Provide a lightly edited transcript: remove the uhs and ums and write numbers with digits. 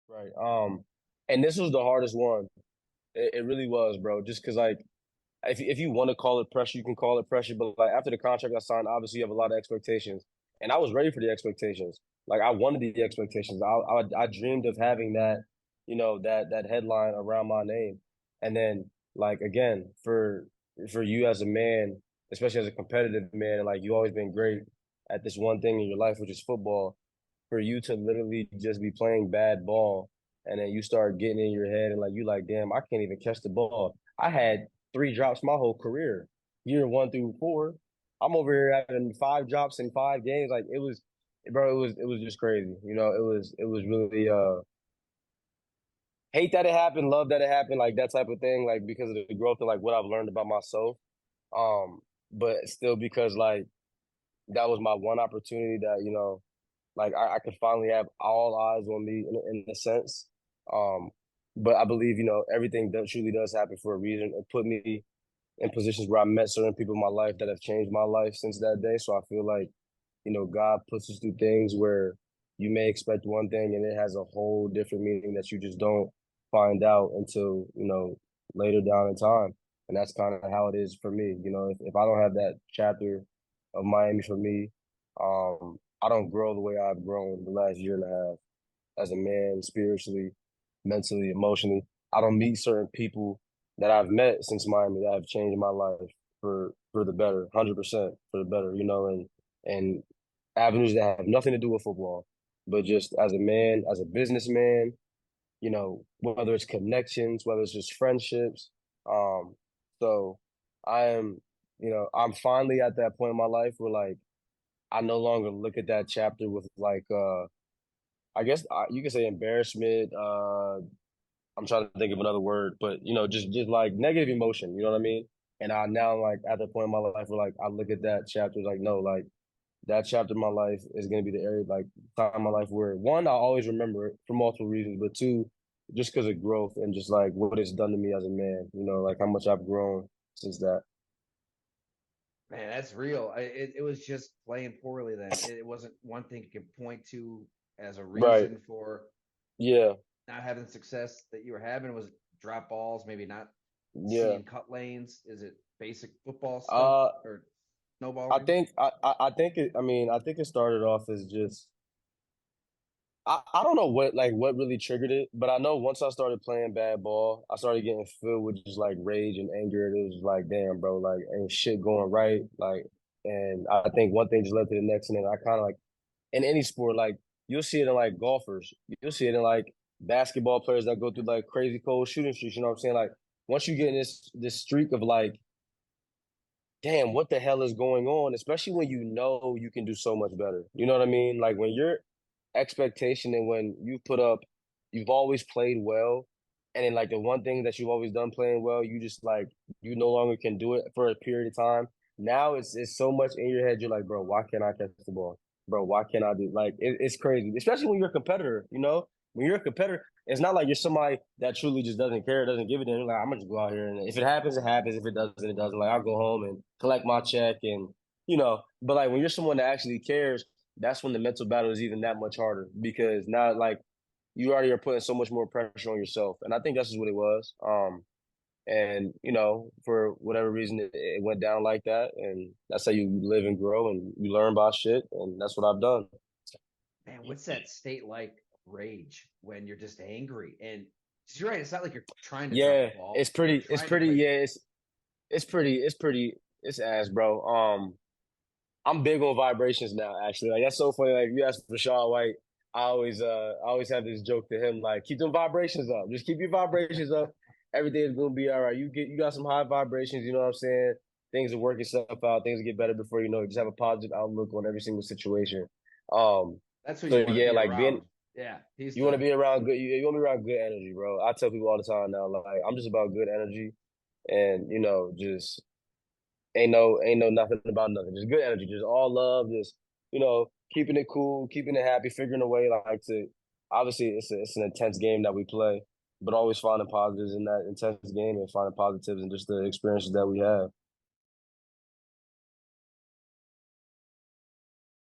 Right. And this was the hardest one. It really was, bro. Just because, like, if you want to call it pressure, you can call it pressure. But like after the contract I signed, obviously you have a lot of expectations, and I was ready for the expectations. Like I wanted the expectations. I dreamed of having that, that headline around my name, and then like again for you as a man, especially as a competitive man, like you always been great at this one thing in your life, which is football. For you to literally just be playing bad ball, and then you start getting in your head and like you like, damn, I can't even catch the ball. I had three drops my whole career, year one through four. I'm over here having five drops in 5 games. Like it was, bro. It was just crazy. It was really hate that it happened, love that it happened, like that type of thing. Like because of the growth of like what I've learned about myself. But still because like that was my one opportunity that like I could finally have all eyes on me in a sense. Um, but I believe everything that truly does happen for a reason. It put me in positions where I met certain people in my life that have changed my life since that day. So I feel like, God puts us through things where you may expect one thing and it has a whole different meaning that you just don't find out until, later down in time. And that's kind of how it is for me. If I don't have that chapter of Miami for me, I don't grow the way I've grown the last year and a half as a man, spiritually, mentally, emotionally. I don't meet certain people that I've met since Miami that have changed my life for the better, 100% for the better, and avenues that have nothing to do with football, but just as a man, as a businessman, whether it's connections, whether it's just friendships. Um, so I am, I'm finally at that point in my life where like I no longer look at that chapter with like I guess you could say embarrassment. I'm trying to think of another word, but just like negative emotion. You know what I mean? And I now like at the point in my life where like I look at that chapter like no, like that chapter of my life is gonna be the area like time in my life where one I always remember it for multiple reasons, but two just because of growth and just like what it's done to me as a man. Like how much I've grown since that. Man, that's real. It was just playing poorly then. It wasn't one thing you could point to as a Right. reason for Yeah. not having the success that you were having. Was it drop balls, maybe not Yeah. seeing cut lanes? Is it basic football stuff Uh, or I snowballing? think I think it. I mean, I think it started off as just I don't know what really triggered it, but I know once I started playing bad ball, I started getting filled with just like rage and anger. It was like, damn, bro, like ain't shit going right. Like, and I think one thing just led to the next, and then I kind of like in any sport, like you'll see it in like golfers, you'll see it in like basketball players that go through like crazy cold shooting streaks. You know what I'm saying? Like once you get in this streak of like, damn, what the hell is going on? Especially when you know you can do so much better. You know what I mean? Like when your expectation and when you put up, you've always played well, and then like the one thing that you've always done playing well, you just like you no longer can do it for a period of time. Now it's so much in your head. You're like, bro, why can't I catch the ball? Bro, why can't I do like it's crazy, especially when you're a competitor. When you're a competitor, it's not like you're somebody that truly just doesn't care, doesn't give it. Then like I'm gonna just go out here and if it happens, it happens. If it doesn't, it doesn't. Like I'll go home and collect my check and But like when you're someone that actually cares, that's when the mental battle is even that much harder because now like you already are putting so much more pressure on yourself, and I think that's just what it was. And for whatever reason, it went down like that, and that's how you live and grow and you learn about shit, and that's what I've done. Man, what's that state like rage when you're just angry? And 'cause you're right, it's not like you're trying to drop the Yeah, ball. You're it's trying to pretty. play. Yeah, it's ass, bro. I'm big on vibrations now, actually. Like that's so funny. Like you asked for Sean White, I always have this joke to him, like, keep them vibrations up. Just keep your vibrations up. Everything is gonna be all right. You got some high vibrations, you know what I'm saying? Things will work itself out, things will get better before you know it. Just have a positive outlook on every single situation. Um, That's who you so want to yeah, be like being around. Yeah, he's you want to the be around good you want to be around good energy, bro. I tell people all the time now, like I'm just about good energy and just ain't no nothing about nothing. Just good energy, just all love, just keeping it cool, keeping it happy, figuring a way like to. Obviously, it's an intense game that we play, but always finding positives in that intense game and finding positives in just the experiences that we have.